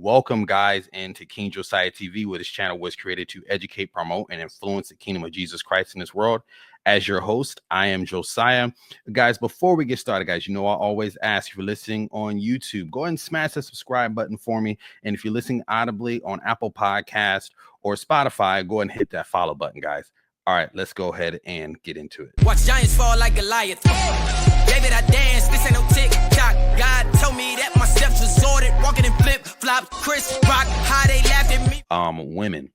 Welcome, guys, into King Josiah TV, where this channel was created to educate, promote, and influence the kingdom of Jesus Christ in this world. As your host, I am Josiah. Guys, before we get started, guys, you know I always ask, if you're listening on YouTube, go ahead and smash the subscribe button for me. And if you're listening audibly on Apple Podcast or Spotify, go ahead and hit that follow button, guys. All right, let's go ahead and get into it. Watch giants fall like Goliath. David, I dance. This ain't no tick-tock. God told me that my steps was ordered. Walking in flip-flops. Chris Rock, how they laughed at me. Women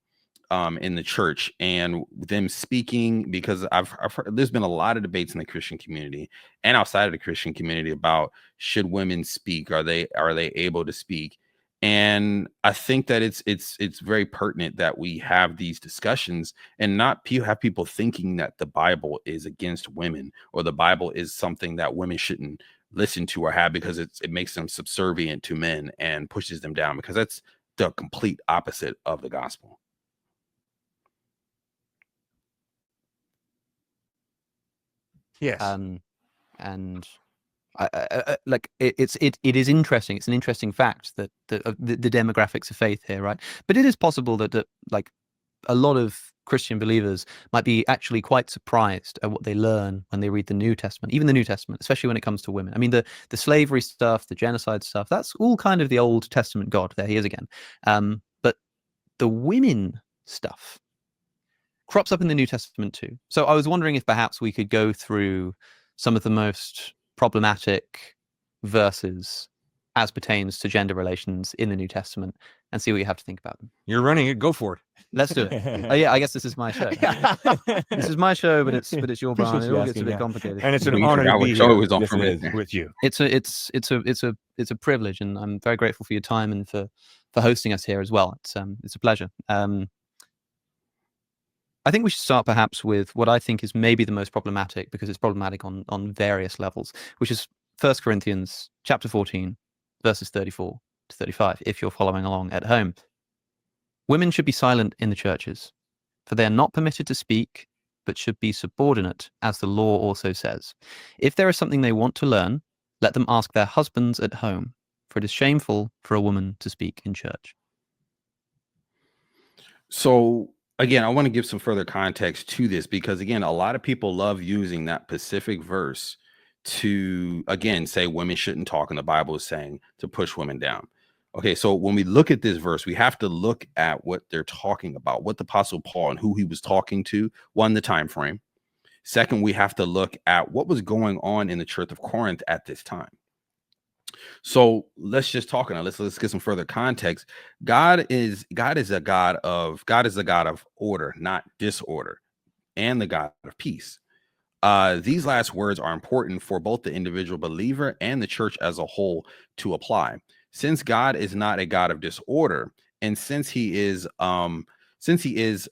in the church and them speaking, because I've heard there's been a lot of debates in the Christian community and outside of the Christian community about should women speak? Are they able to speak? And I think that it's very pertinent that we have these discussions and not have people thinking that the Bible is against women or the Bible is something that women shouldn't listen to or have because it makes them subservient to men and pushes them down, because that's the complete opposite of the gospel. Yes. And like it is interesting. It's an interesting fact that the demographics of faith here, right? But it is possible that like a lot of Christian believers might be actually quite surprised at what they learn when they read the New Testament, even the New Testament, especially when it comes to women. I mean, the slavery stuff, the genocide stuff, that's all kind of the Old Testament God. There he is again. But the women stuff crops up in the New Testament too. So I was wondering if perhaps we could go through some of the most problematic verses as pertains to gender relations in the New Testament and see what you have to think about them. You're running it. Go for it. Let's do it. Oh yeah, I guess this is my show. This is my show, but it's your barn. It all gets a bit complicated. And it's an honor to be here with you. It's a privilege, and I'm very grateful for your time and for hosting us here as well. It's a pleasure. I think we should start perhaps with what I think is maybe the most problematic, because it's problematic on various levels, which is 1 Corinthians chapter 14, verses 34 to 35, if you're following along at home. Women should be silent in the churches, for they are not permitted to speak, but should be subordinate, as the law also says. If there is something they want to learn, let them ask their husbands at home, for it is shameful for a woman to speak in church. So again, I want to give some further context to this, because again, a lot of people love using that specific verse to, again, say women shouldn't talk, and the Bible is saying to push women down. Okay, so when we look at this verse, we have to look at what they're talking about, what the Apostle Paul and who he was talking to, one, the time frame. Second, we have to look at what was going on in the church of Corinth at this time. So let's just talk now. Let's get some further context. God is a God of order, not disorder, and the God of peace. These last words are important for both the individual believer and the church as a whole to apply. Since God is not a God of disorder, and since he is he's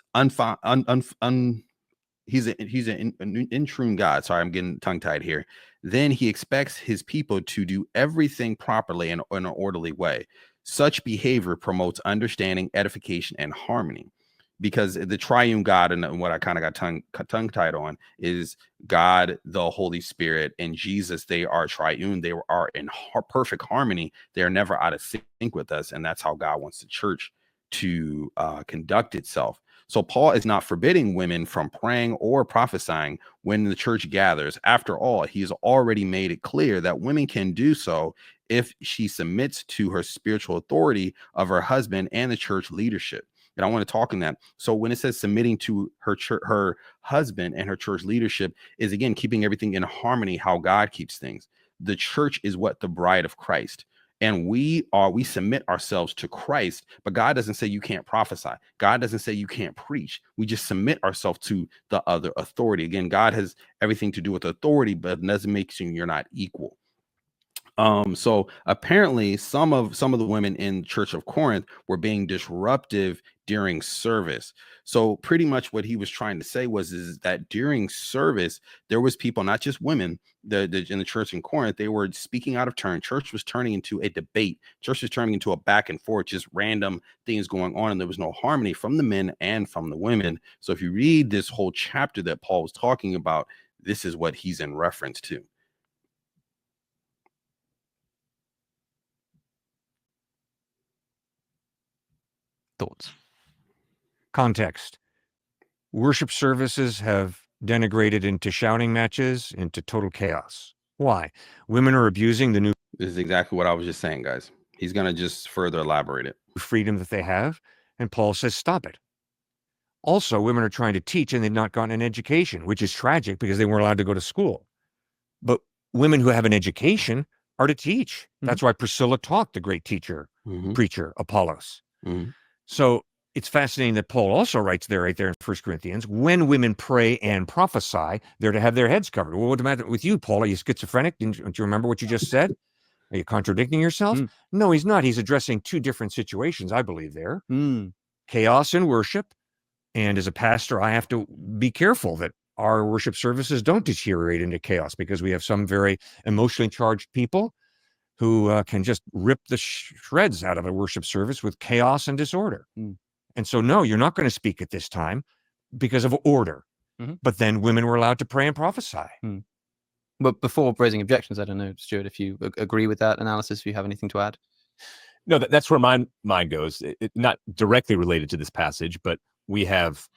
an in-true God. Sorry, I'm getting tongue-tied here. Then he expects his people to do everything properly and in an orderly way. Such behavior promotes understanding, edification, and harmony. Because the triune God, and what I kind of got tongue-tied on, is God, the Holy Spirit, and Jesus. They are triune. They are in perfect harmony. They are never out of sync with us, and that's how God wants the church to conduct itself. So Paul is not forbidding women from praying or prophesying when the church gathers. After all, he has already made it clear that women can do so if she submits to her spiritual authority of her husband and the church leadership. And I want to talk in that. So when it says submitting to her husband and her church leadership, is again keeping everything in harmony, how God keeps things. The church is what? The bride of Christ. And we submit ourselves to Christ, but God doesn't say you can't prophesy. God doesn't say you can't preach. We just submit ourselves to the other authority. Again, God has everything to do with authority, but it doesn't make you're not equal. So apparently some of the women in Church of Corinth were being disruptive during service. So pretty much what he was trying to say is that during service, there was people, not just women, in the church in Corinth, they were speaking out of turn. Church was turning into a debate. Church was turning into a back and forth, just random things going on. And there was no harmony from the men and from the women. So if you read this whole chapter that Paul was talking about, this is what he's in reference to. Thoughts? Context. Worship services have denigrated into shouting matches, into total chaos. Why? Women are abusing the new... This is exactly what I was just saying, guys. He's going to just further elaborate it. Freedom that they have, and Paul says, stop it. Also, women are trying to teach and they've not gotten an education, which is tragic because they weren't allowed to go to school. But women who have an education are to teach. That's why Priscilla taught the great teacher, preacher, Apollos. So it's fascinating that Paul also writes there, right there in 1 Corinthians, when women pray and prophesy, they're to have their heads covered. Well, what's the matter with you, Paul? Are you schizophrenic? Don't you remember what you just said? Are you contradicting yourself? No, he's not. He's addressing two different situations, I believe, there. Chaos in worship. And as a pastor, I have to be careful that our worship services don't deteriorate into chaos, because we have some very emotionally charged people who can just rip the shreds out of a worship service with chaos and disorder. And so, no, you're not going to speak at this time because of order. But then women were allowed to pray and prophesy. But before raising objections, I don't know, Stuart, if you agree with that analysis, if you have anything to add. No, that's where my mind goes. Not directly related to this passage, but we have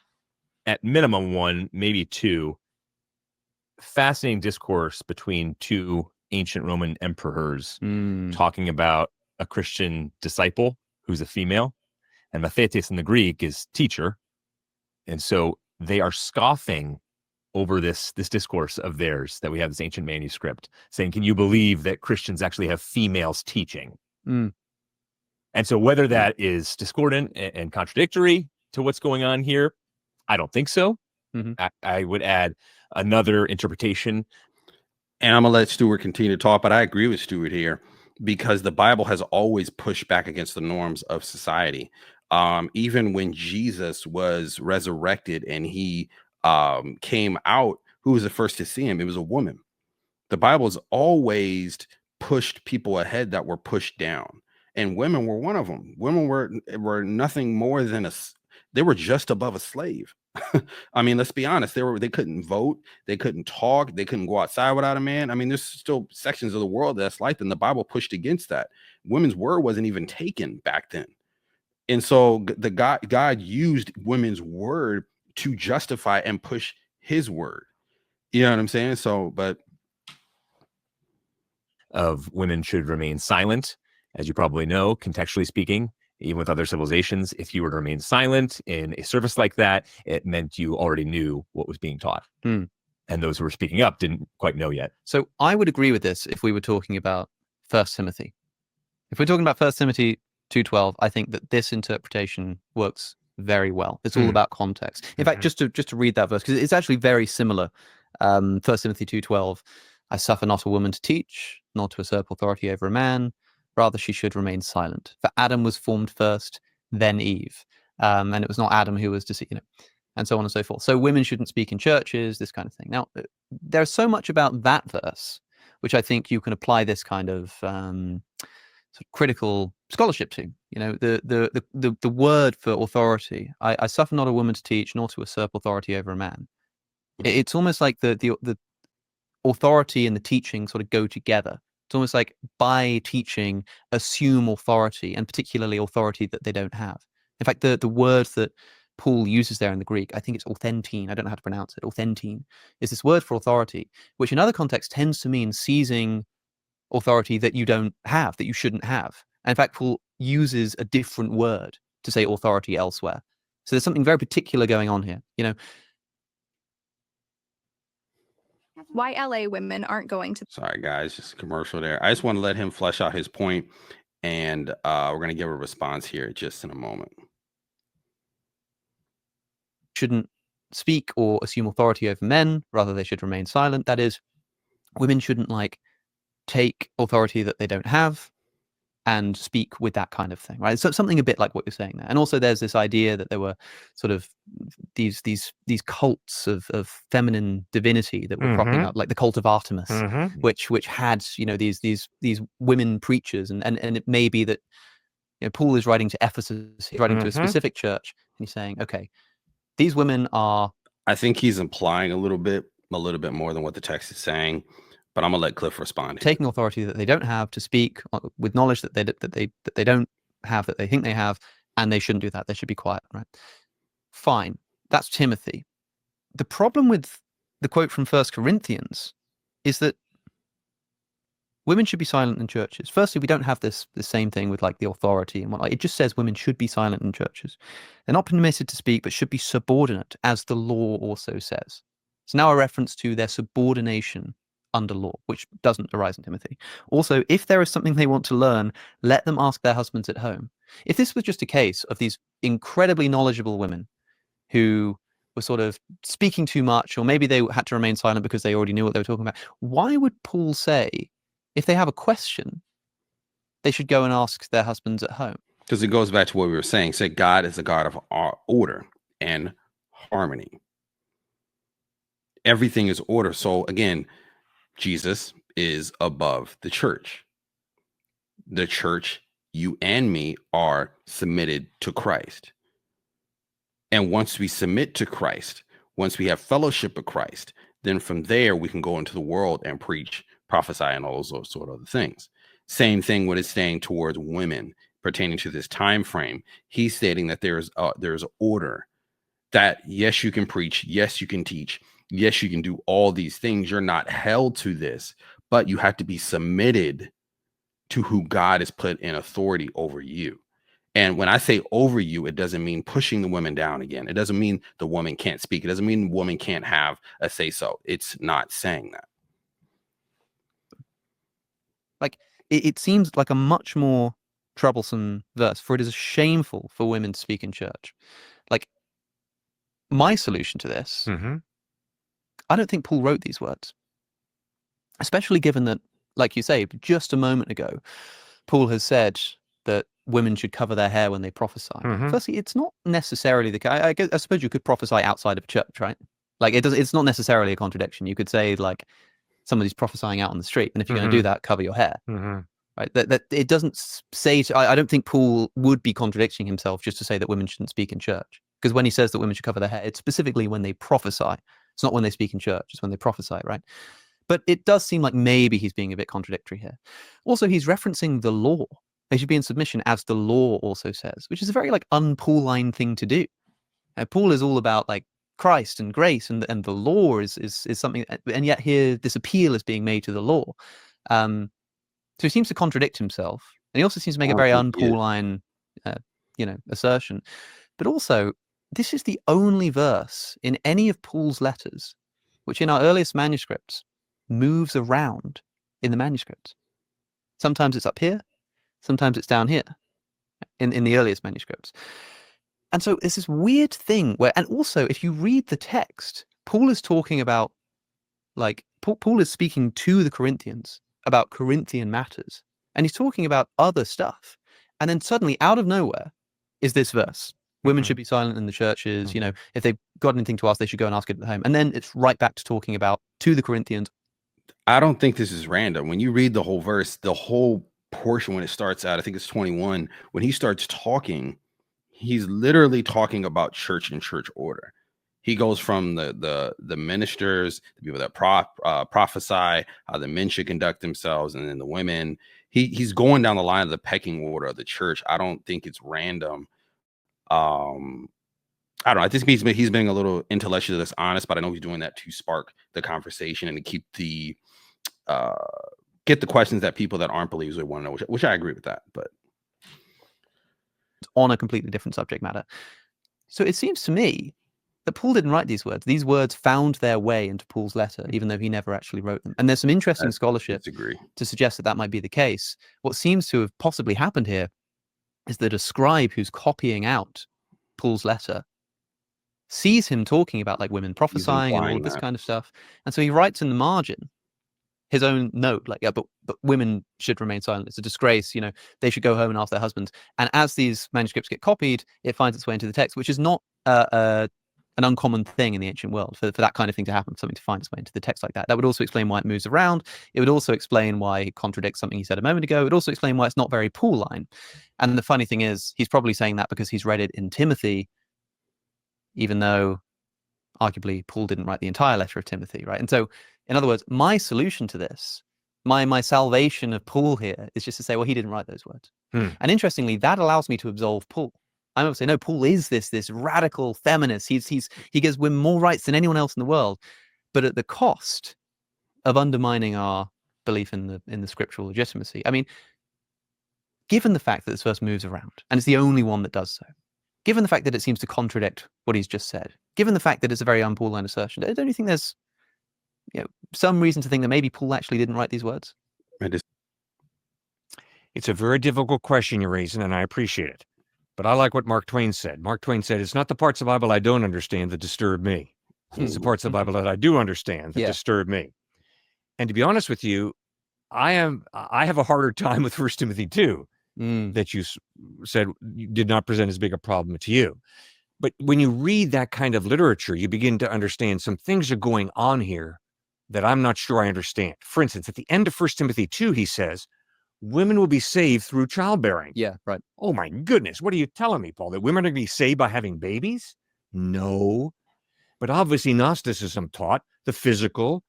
at minimum one, maybe two, fascinating discourse between two ancient Roman emperors talking about a Christian disciple who's a female, and mathetes in the Greek is teacher. And so they are scoffing over this discourse of theirs that we have, this ancient manuscript, saying, can you believe that Christians actually have females teaching? And so whether that is discordant and contradictory to what's going on here, I don't think so. I would add another interpretation. And I'm going to let Stuart continue to talk, but I agree with Stuart here, because the Bible has always pushed back against the norms of society. Even when Jesus was resurrected and he came out, who was the first to see him? It was a woman. The Bible has always pushed people ahead that were pushed down, and women were one of them. Women were nothing more than they were just above a slave. I mean, let's be honest. They couldn't vote, they couldn't talk, they couldn't go outside without a man. I mean, there's still sections of the world that's like that, and the Bible pushed against that. Women's word wasn't even taken back then. And so God used women's word to justify and push his word. You know what I'm saying? So, but of women should remain silent, as you probably know, contextually speaking, even with other civilizations, if you were to remain silent in a service like that, it meant you already knew what was being taught. And those who were speaking up didn't quite know yet. So I would agree with this if we were talking about 1 Timothy. If we're talking about 1 Timothy 2:12, I think that this interpretation works very well. It's all about context. In fact, just to read that verse, because it's actually very similar. 1 Timothy 2:12, I suffer not a woman to teach, nor to usurp authority over a man. Rather, she should remain silent. For Adam was formed first, then Eve. And it was not Adam who was deceived, and so on and so forth. So women shouldn't speak in churches, this kind of thing. Now, there's so much about that verse, which I think you can apply this kind of sort of critical scholarship to. The word for authority. I suffer not a woman to teach, nor to usurp authority over a man. It's almost like the authority and the teaching sort of go together. It's almost like by teaching, assume authority, and particularly authority that they don't have. In fact, the word that Paul uses there in the Greek, I think it's authentine. I don't know how to pronounce it. Authentine is this word for authority, which in other contexts tends to mean seizing authority that you don't have, that you shouldn't have. And in fact, Paul uses a different word to say authority elsewhere. So there's something very particular going on here. Why LA women aren't going to... Sorry, guys, just a commercial there. I just want to let him flesh out his point, and we're going to give a response here just in a moment. Shouldn't speak or assume authority over men. Rather, they should remain silent. That is, women shouldn't take authority that they don't have and speak with that kind of thing, right? So something a bit like what you're saying there. And also there's this idea that there were sort of these cults of feminine divinity that were cropping up, like the cult of Artemis, which had, these women preachers. And it may be that, Paul is writing to Ephesus, he's writing to a specific church, and he's saying, okay, these women are... I think he's implying a little bit more than what the text is saying. But I'm gonna let Cliffe respond. Taking authority that they don't have to speak with knowledge that they don't have, that they think they have, and they shouldn't do that. They should be quiet, right? Fine. That's Timothy. The problem with the quote from 1 Corinthians is that women should be silent in churches. Firstly, we don't have the same thing with like the authority and whatnot. It just says women should be silent in churches. They're not permitted to speak, but should be subordinate, as the law also says. It's now a reference to their subordination under law, which doesn't arise in Timothy. Also, if there is something they want to learn, let them ask their husbands at home. If this was just a case of these incredibly knowledgeable women who were sort of speaking too much, or maybe they had to remain silent because they already knew what they were talking about, why would Paul say, if they have a question, they should go and ask their husbands at home? Because it goes back to what we were saying. Say God is a God of order and harmony. Everything is order. So again, Jesus is above the church. The church, you and me, are submitted to Christ. And once we submit to Christ, once we have fellowship with Christ, then from there we can go into the world and preach, prophesy, and all those sort of other things. Same thing what it's saying towards women pertaining to this time frame. He's stating that there's order, that yes, you can preach, yes, you can teach, yes, you can do all these things. You're not held to this, but you have to be submitted to who God has put in authority over you. And when I say over you, it doesn't mean pushing the women down again. It doesn't mean the woman can't speak. It doesn't mean the woman can't have a say so. It's not saying that. Like, it seems like a much more troublesome verse, for it is shameful for women to speak in church. Like, my solution to this, I don't think Paul wrote these words, especially given that, like you say, just a moment ago, Paul has said that women should cover their hair when they prophesy. Firstly, it's not necessarily the case. I suppose you could prophesy outside of church, right? Like, it's not necessarily a contradiction. You could say, like, somebody's prophesying out on the street, and if you're going to do that, cover your hair. Right? That it doesn't say. I don't think Paul would be contradicting himself just to say that women shouldn't speak in church. Because when he says that women should cover their hair, it's specifically when they prophesy. It's not when they speak in church. It's when they prophesy, right? But it does seem like maybe he's being a bit contradictory here. Also, he's referencing the law. They should be in submission, as the law also says, which is a very like un-Pauline thing to do. Paul is all about like Christ and grace, and the law is something, and yet here this appeal is being made to the law. So he seems to contradict himself, and he also seems to make a very un-Pauline, assertion. But also, this is the only verse in any of Paul's letters which, in our earliest manuscripts, moves around in the manuscripts. Sometimes it's up here, sometimes it's down here in the earliest manuscripts. And so it's this weird thing where, and also if you read the text, Paul is talking about, like, Paul is speaking to the Corinthians about Corinthian matters, and he's talking about other stuff. And then suddenly, out of nowhere, is this verse. Women should be silent in the churches. You know, if they've got anything to ask, they should go and ask it at home. And then it's right back to talking about to the Corinthians. I don't think this is random. When you read the whole verse, the whole portion, when it starts out, I think it's 21, when he starts talking, he's literally talking about church and church order. He goes from the ministers, the people that prophesy, how the men should conduct themselves, and then the women. He's going down the line of the pecking order of the church. I don't think it's random. I don't know. I think he's being a little intellectually dishonest, but I know he's doing that to spark the conversation and to keep the get the questions that people that aren't believers would want to know, which I agree with that. But on a completely different subject matter. So it seems to me that Paul didn't write these words. These words found their way into Paul's letter, even though he never actually wrote them. And there's some interesting scholarship to suggest that that might be the case. What seems to have possibly happened here is that a scribe who's copying out Paul's letter sees him talking about like women prophesying and all this kind of stuff. And so he writes in the margin his own note, like, yeah, but women should remain silent. It's a disgrace. You know, they should go home and ask their husbands. And as these manuscripts get copied, it finds its way into the text, which is not an uncommon thing in the ancient world for that kind of thing to happen, something to find its way into the text like that. That would also explain why it moves around. It would also explain why it contradicts something he said a moment ago. It would also explain why it's not very Pauline. And the funny thing is, he's probably saying that because he's read it in Timothy, even though arguably Paul didn't write the entire letter of Timothy, right? And so, in other words, my solution to this, my salvation of Paul here is just to say, well, he didn't write those words. And interestingly, that allows me to absolve Paul. I'm not saying no. Paul is this radical feminist. He gives women more rights than anyone else in the world, but at the cost of undermining our belief in the scriptural legitimacy. I mean, given the fact that this verse moves around and it's the only one that does so, given the fact that it seems to contradict what he's just said, given the fact that it's a very un-Pauline assertion, don't you think there's some reason to think that maybe Paul actually didn't write these words? It's a very difficult question you're raising, and I appreciate it. But I like what Mark Twain said. Mark Twain said, it's not the parts of the Bible I don't understand that disturb me. It's the parts of the Bible that I do understand that disturb me. And to be honest with you, I have a harder time with 1 Timothy 2 that you said did not present as big a problem to you. But when you read that kind of literature, you begin to understand some things are going on here that I'm not sure I understand. For instance, at the end of 1 Timothy 2, he says, women will be saved through childbearing. Yeah, right. Oh my goodness, what are you telling me, Paul? That women are going to be saved by having babies? No. But obviously Gnosticism taught the physical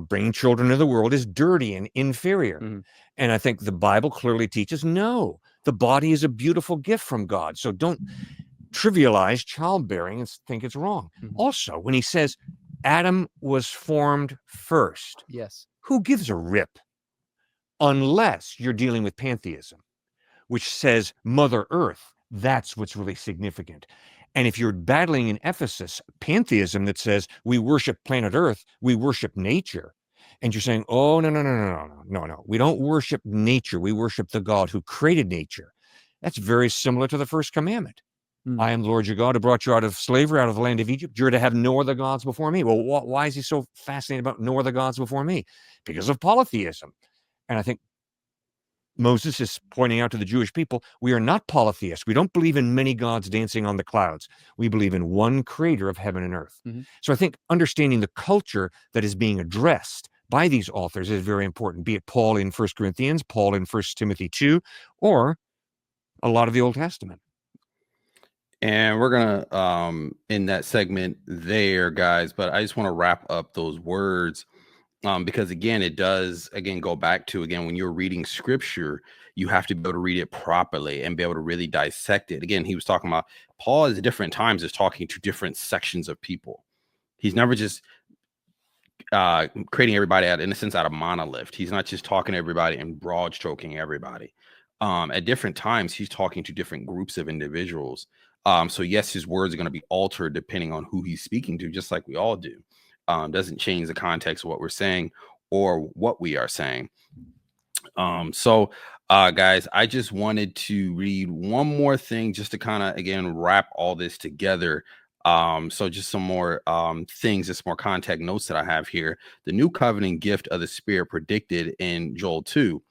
bringing children into the world is dirty and inferior. Mm-hmm. And I think the Bible clearly teaches, no, the body is a beautiful gift from God. So don't trivialize childbearing and think it's wrong. Mm-hmm. Also, when he says Adam was formed first, yes, who gives a rip? Unless you're dealing with pantheism, which says Mother Earth. That's what's really significant. And if you're battling in Ephesus, pantheism that says we worship planet Earth, we worship nature, and you're saying, oh, no. We don't worship nature. We worship the God who created nature. That's very similar to the first commandment. I am the Lord your God who brought you out of slavery, out of the land of Egypt. You're to have no other gods before me. Well, why is he so fascinated about no other gods before me? Because of polytheism. And I think Moses is pointing out to the Jewish people, we are not polytheists. We don't believe in many gods dancing on the clouds. We believe in one creator of heaven and earth. Mm-hmm. So I think understanding the culture that is being addressed by these authors is very important, be it Paul in 1 Corinthians, Paul in 1 Timothy 2, or a lot of the Old Testament. And we're going to end that segment there, guys. But I just want to wrap up those words. Because again, it does go back to, when you're reading scripture, you have to be able to read it properly and be able to really dissect it. Again, he was talking about Paul at different times is talking to different sections of people. He's never just creating everybody out of monolith. He's not just talking to everybody and broad stroking everybody. At different times, he's talking to different groups of individuals. So yes, his words are going to be altered depending on who he's speaking to, just like we all do. Doesn't change the context of what we're saying or what we are saying. So guys, I just wanted to read one more thing just to kind of, again, wrap all this together. So just some more things, just more contact notes that I have here. The new covenant gift of the Spirit predicted in Joel 2.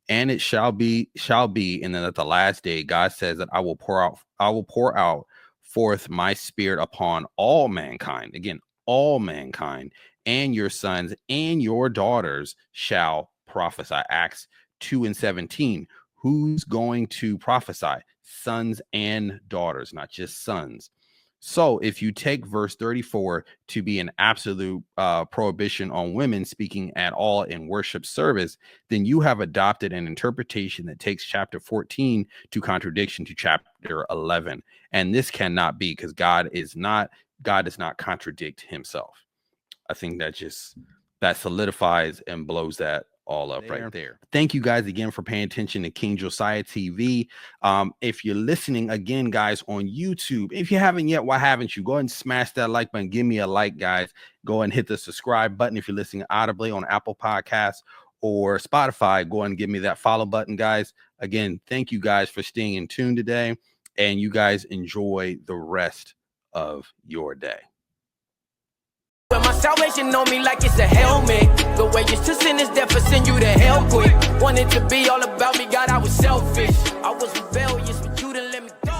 And it shall be, and then at the last day, God says that I will pour out forth my Spirit upon all mankind. Again, all mankind, and your sons and your daughters shall prophesy. Acts 2:17. Who's going to prophesy? Sons and daughters, not just sons. So if you take verse 34 to be an absolute prohibition on women speaking at all in worship service, then you have adopted an interpretation that takes chapter 14 to contradiction to chapter 11. And this cannot be, because God does not contradict himself. I think that solidifies and blows that all up right there. Thank you guys again for paying attention to King Josiah TV. If you're listening again, guys, on YouTube, if you haven't yet, why haven't you? Go ahead and smash that like button. Give me a like, guys. Go ahead and hit the subscribe button. If you're listening audibly on Apple Podcasts or Spotify, go ahead and give me that follow button, guys. Again, thank you guys for staying in tune today, and you guys enjoy the rest of your day. But my salvation on me like it's a helmet. The way it's to sin is death, for send you to hell quick. Wanted to be all about me, God, I was selfish.